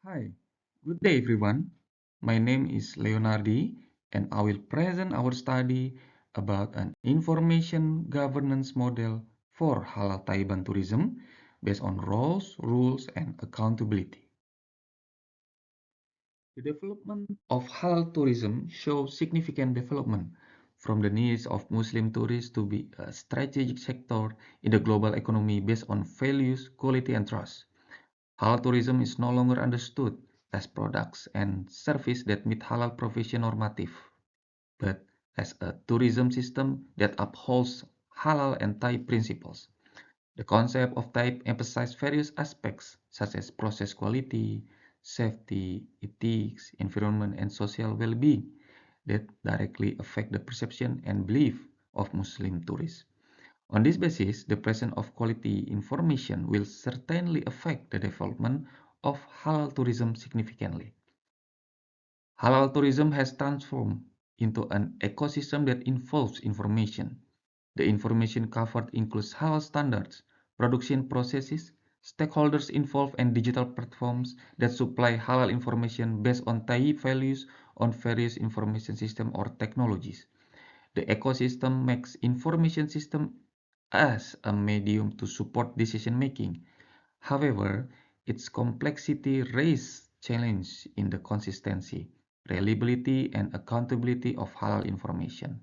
Hi, good day everyone. My name is Leonardi and I will present our study about an information governance model for halal Taiwan tourism based on roles, rules, and accountability. The development of halal tourism shows significant development from the needs of Muslim tourists to be a strategic sector in the global economy based on values, quality, and trust. Halal tourism is no longer understood as products and services that meet halal profession normative, but as a tourism system that upholds halal and type principles. The concept of type emphasizes various aspects such as process quality, safety, ethics, environment, and social well-being that directly affect the perception and belief of Muslim tourists. On this basis, the presence of quality information will certainly affect the development of halal tourism significantly. Halal tourism has transformed into an ecosystem that involves information. The information covered includes halal standards, production processes, stakeholders involved, and digital platforms that supply halal information based on TAI values on various information systems or technologies. The ecosystem makes information system as a medium to support decision making. However, its complexity raises challenges in the consistency, reliability, and accountability of halal information.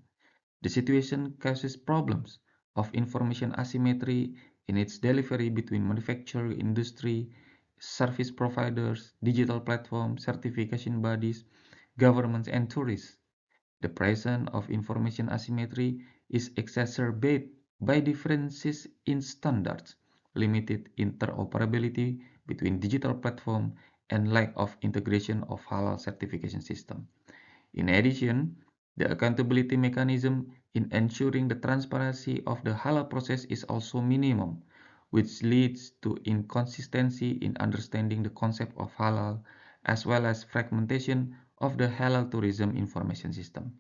The situation causes problems of information asymmetry in its delivery between manufacturing industry, service providers, digital platforms, certification bodies, governments, and tourists. The presence of information asymmetry is exacerbated by differences in standards, limited interoperability between digital platforms, and lack of integration of halal certification system. In addition, the accountability mechanism in ensuring the transparency of the halal process is also minimum, which leads to inconsistency in understanding the concept of halal as well as fragmentation of the halal tourism information system.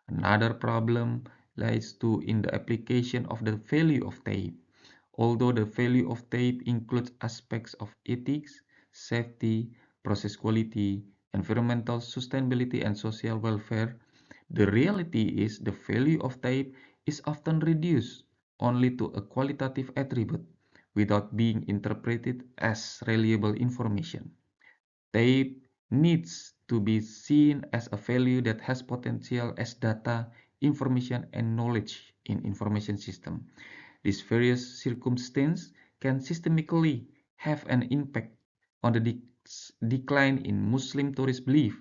Another problem lies too in the application of the value of TAPE. Although the value of TAPE includes aspects of ethics, safety, process quality, environmental sustainability, and social welfare, the reality is the value of TAPE is often reduced only to a qualitative attribute without being interpreted as reliable information. Tape needs to be seen as a value that has potential as data, information, and knowledge in information system. These various circumstances can systemically have an impact on the decline in Muslim tourist belief.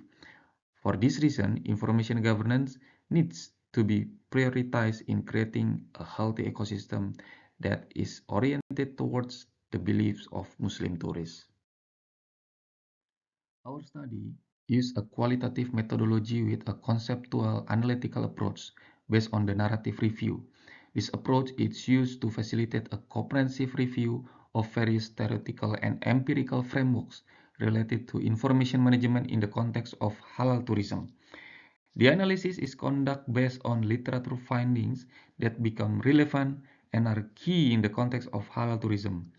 For this reason, information governance needs to be prioritized in creating a healthy ecosystem that is oriented towards the beliefs of Muslim tourists. Our study used a qualitative methodology with a conceptual analytical approach based on the narrative review. This approach is used to facilitate a comprehensive review of various theoretical and empirical frameworks related to information management in the context of halal tourism. The analysis is conducted based on literature findings that become relevant and are key in the context of halal tourism.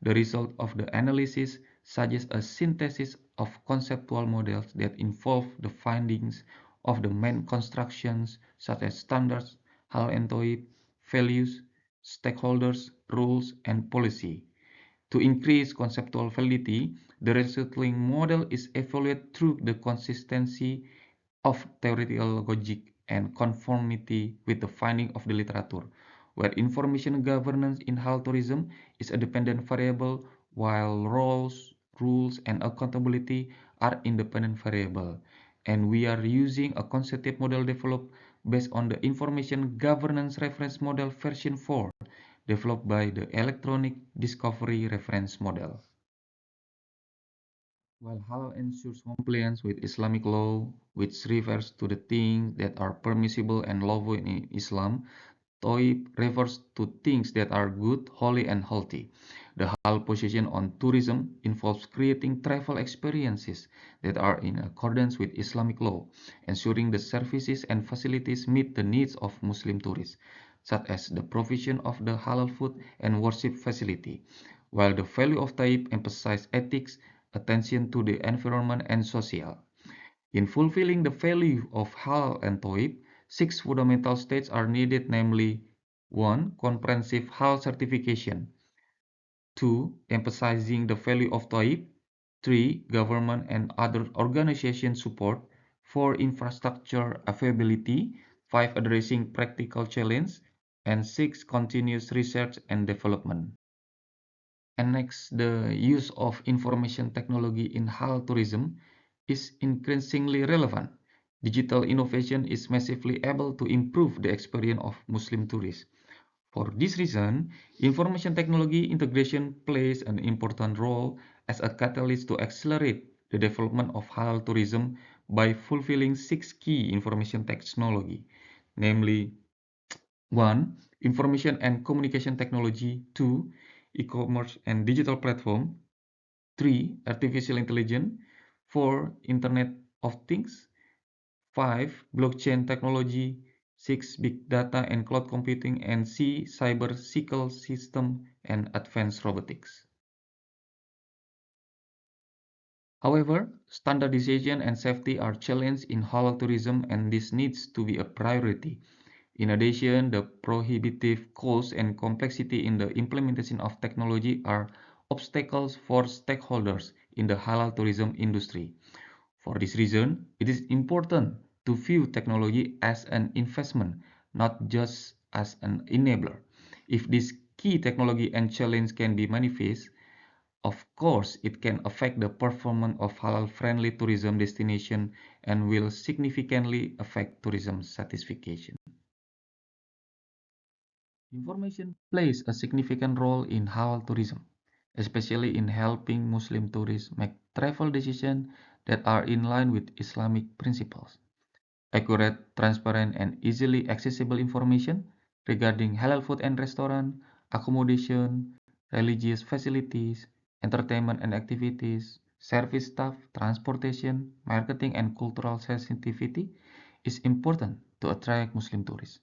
The result of the analysis suggests a synthesis of conceptual models that involve the findings of the main constructions such as standards, halal and TOEIC, values, stakeholders, rules, and policy. To increase conceptual validity, the resulting model is evaluated through the consistency of theoretical logic and conformity with the finding of the literature, where information governance in health tourism is a dependent variable while roles, rules, and accountability are independent variable. And we are using a conceptive model developed based on the information governance reference model version 4 developed by the electronic discovery reference model. While halal ensures compliance with Islamic law, which refers to the things that are permissible and lawful in Islam, Toib refers to things that are good, holy, and healthy. The halal position on tourism involves creating travel experiences that are in accordance with Islamic law, ensuring the services and facilities meet the needs of Muslim tourists, such as the provision of the halal food and worship facility. While the value of Taib emphasizes ethics, attention to the environment and social. In fulfilling the value of halal and toib, six fundamental states are needed, namely 1. Comprehensive halal certification. 2. Emphasizing the value of toib. 3. Government and other organization support. 4. Infrastructure availability. 5. Addressing practical challenge. And 6. Continuous research and development. And next, the use of information technology in halal tourism is increasingly relevant. Digital innovation is massively able to improve the experience of Muslim tourists. For this reason, information technology integration plays an important role as a catalyst to accelerate the development of halal tourism by fulfilling six key information technology, namely 1. Information and communication technology. 2. E-commerce and digital platform. 3. Artificial intelligence. 4. Internet of Things. 5. Blockchain technology. 6. Big data and cloud computing. And C. Cyber physical system and advanced robotics. However, standardization and safety are challenges in halal tourism, and this needs to be a priority. In addition, the prohibitive cost and complexity in the implementation of technology are obstacles for stakeholders in the halal tourism industry. For this reason, it is important to view technology as an investment, not just as an enabler. If this key technology and challenge can be manifest, of course, it can affect the performance of halal-friendly tourism destination and will significantly affect tourism satisfaction. Information plays a significant role in halal tourism, especially in helping Muslim tourists make travel decisions that are in line with Islamic principles. Accurate, transparent, and easily accessible information regarding halal food and restaurant, accommodation, religious facilities, entertainment and activities, service staff, transportation, marketing, and cultural sensitivity is important to attract Muslim tourists.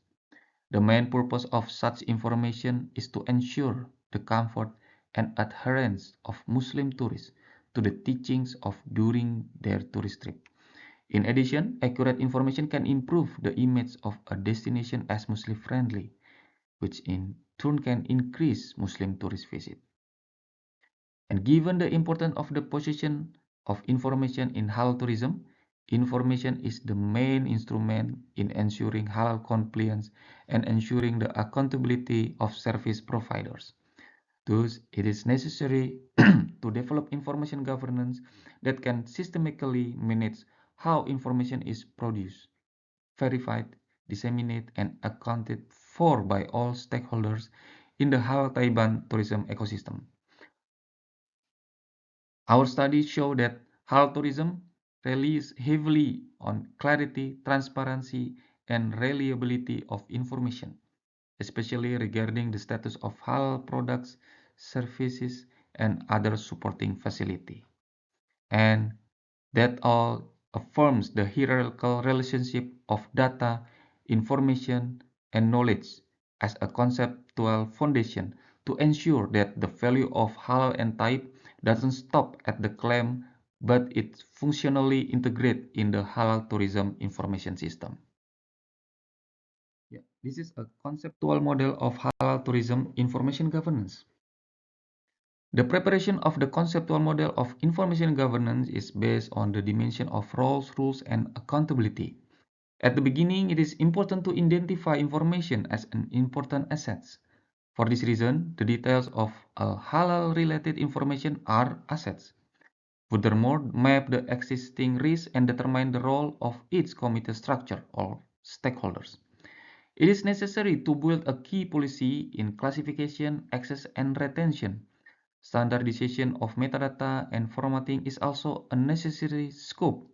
The main purpose of such information is to ensure the comfort and adherence of Muslim tourists to the teachings of during their tourist trip. In addition, accurate information can improve the image of a destination as Muslim friendly, which in turn can increase Muslim tourist visit. And given the importance of the position of information in halal tourism, information is the main instrument in ensuring halal compliance and ensuring the accountability of service providers. Thus, it is necessary to develop information governance that can systematically manage how information is produced, verified, disseminated, and accounted for by all stakeholders in the halal Taiwan tourism ecosystem. Our studies show that halal tourism relies heavily on clarity, transparency, and reliability of information, especially regarding the status of halal products, services, and other supporting facility. And that all affirms the hierarchical relationship of data, information, and knowledge as a conceptual foundation to ensure that the value of halal and taib doesn't stop at the claim, but it functionally integrates in the halal tourism information system. Yeah, this is a conceptual model of halal tourism information governance. The preparation of the conceptual model of information governance is based on the dimension of roles, rules, and accountability. At the beginning, it is important to identify information as an important asset. For this reason, the details of halal-related information are assets. Furthermore, map the existing risks and determine the role of each committee structure or stakeholders. It is necessary to build a key policy in classification, access, and retention. Standardization of metadata and formatting is also a necessary scope.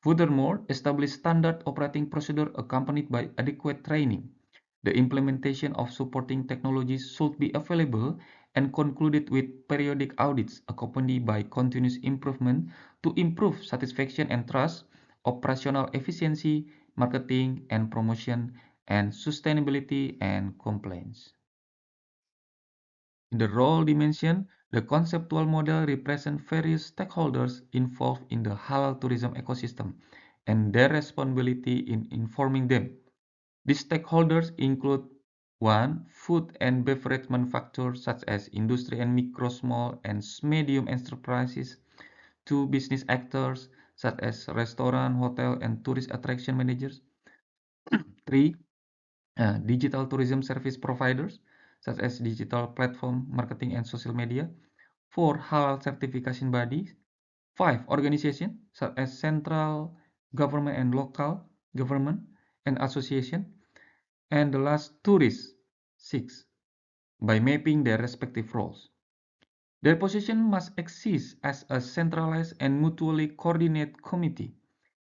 Furthermore, establish standard operating procedure accompanied by adequate training. The implementation of supporting technologies should be available and concluded with periodic audits accompanied by continuous improvement to improve satisfaction and trust, operational efficiency, marketing and promotion, and sustainability and compliance. In the role dimension, The conceptual model represents various stakeholders involved in the halal tourism ecosystem and their responsibility in informing them. These stakeholders include 1. Food and beverage manufacturers such as industry and micro, small, and medium enterprises. 2. Business actors such as restaurant, hotel, and tourist attraction managers. 3. Digital tourism service providers such as digital platform, marketing, and social media. 4. Halal certification bodies. 5. Organizations such as central government and local government and association. And the last, tourists. 6. By mapping their respective roles. Their position must exist as a centralized and mutually coordinated committee.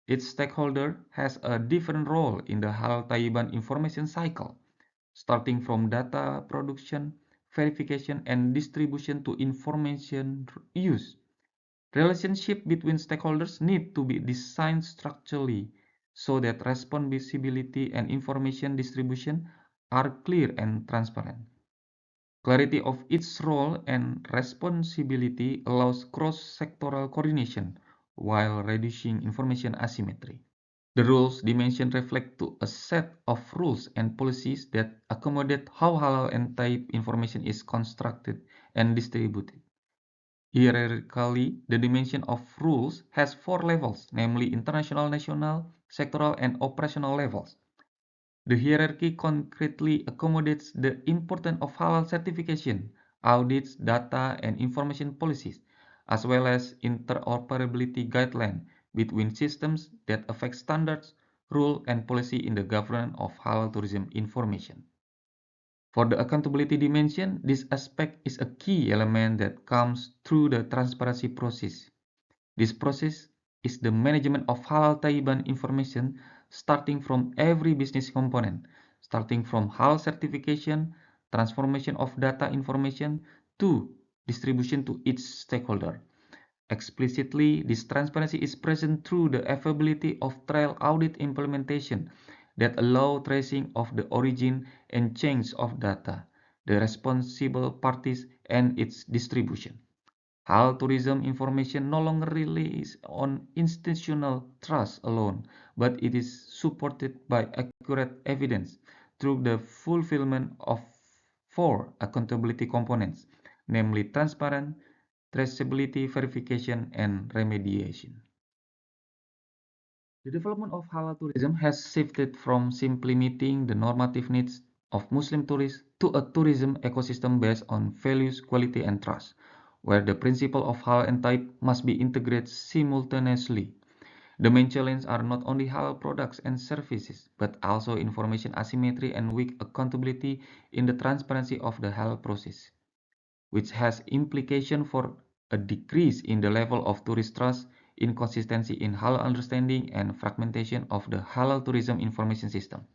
Each stakeholder has a different role in the Halal Tayyiban information cycle, starting from data production, verification, and distribution to information use. Relationship between stakeholders need to be designed structurally so that responsibility and information distribution are clear and transparent. Clarity of its role and responsibility allows cross-sectoral coordination while reducing information asymmetry. The rules dimension reflect to a set of rules and policies that accommodate how halal and tayyib information is constructed and distributed. Hierarchically, the dimension of rules has 4 levels, namely international, national, sectoral, and operational levels. The hierarchy concretely accommodates the importance of halal certification, audits, data, and information policies, as well as interoperability guidelines between systems that affect standards, rule, and policy in the governance of halal tourism information. For the accountability dimension, this aspect is a key element that comes through the transparency process. This process is the management of halal tayyiban information starting from every business component, starting from halal certification, transformation of data information, to distribution to each stakeholder. Explicitly, this transparency is present through the availability of trail audit implementation that allow tracing of the origin and change of data, the responsible parties, and its distribution. Halal tourism information no longer relies on institutional trust alone, but it is supported by accurate evidence through the fulfillment of 4 accountability components, namely transparent, traceability, verification, and remediation. The development of halal tourism has shifted from simply meeting the normative needs of Muslim tourists to a tourism ecosystem based on values, quality, and trust, where the principle of halal and tayyib must be integrated simultaneously. The main challenges are not only halal products and services, but also information asymmetry and weak accountability in the transparency of the halal process, which has implication for a decrease in the level of tourist trust, inconsistency in halal understanding, and fragmentation of the halal tourism information system.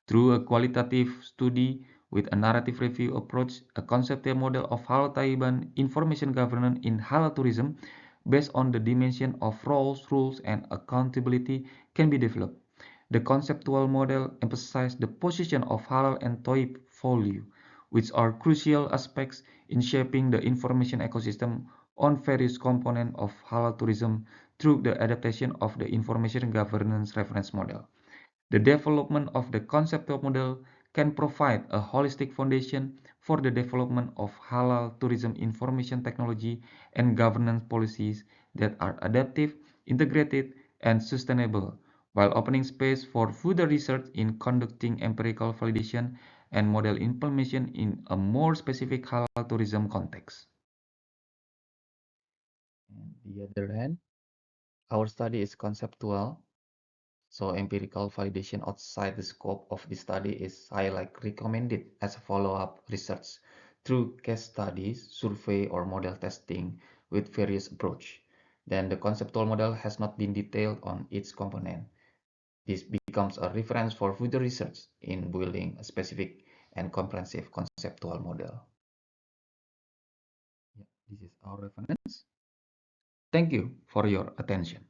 Through a qualitative study with a narrative review approach, a conceptual model of halal tayyiban information governance in halal tourism based on the dimension of roles, rules, and accountability can be developed. The conceptual model emphasizes the position of halal and tayyib value, which are crucial aspects in shaping the information ecosystem on various components of halal tourism through the adaptation of the information governance reference model. The development of the conceptual model can provide a holistic foundation for the development of halal tourism information technology and governance policies that are adaptive, integrated, and sustainable, while opening space for further research in conducting empirical validation and model implementation in a more specific halal tourism context. On the other hand, our study is conceptual, so empirical validation outside the scope of the study is highly recommended as a follow-up research through case studies, survey, or model testing with various approach. Then the conceptual model has not been detailed on each component. This becomes a reference for further research in building a specific and comprehensive conceptual model. This is our reference. Thank you for your attention.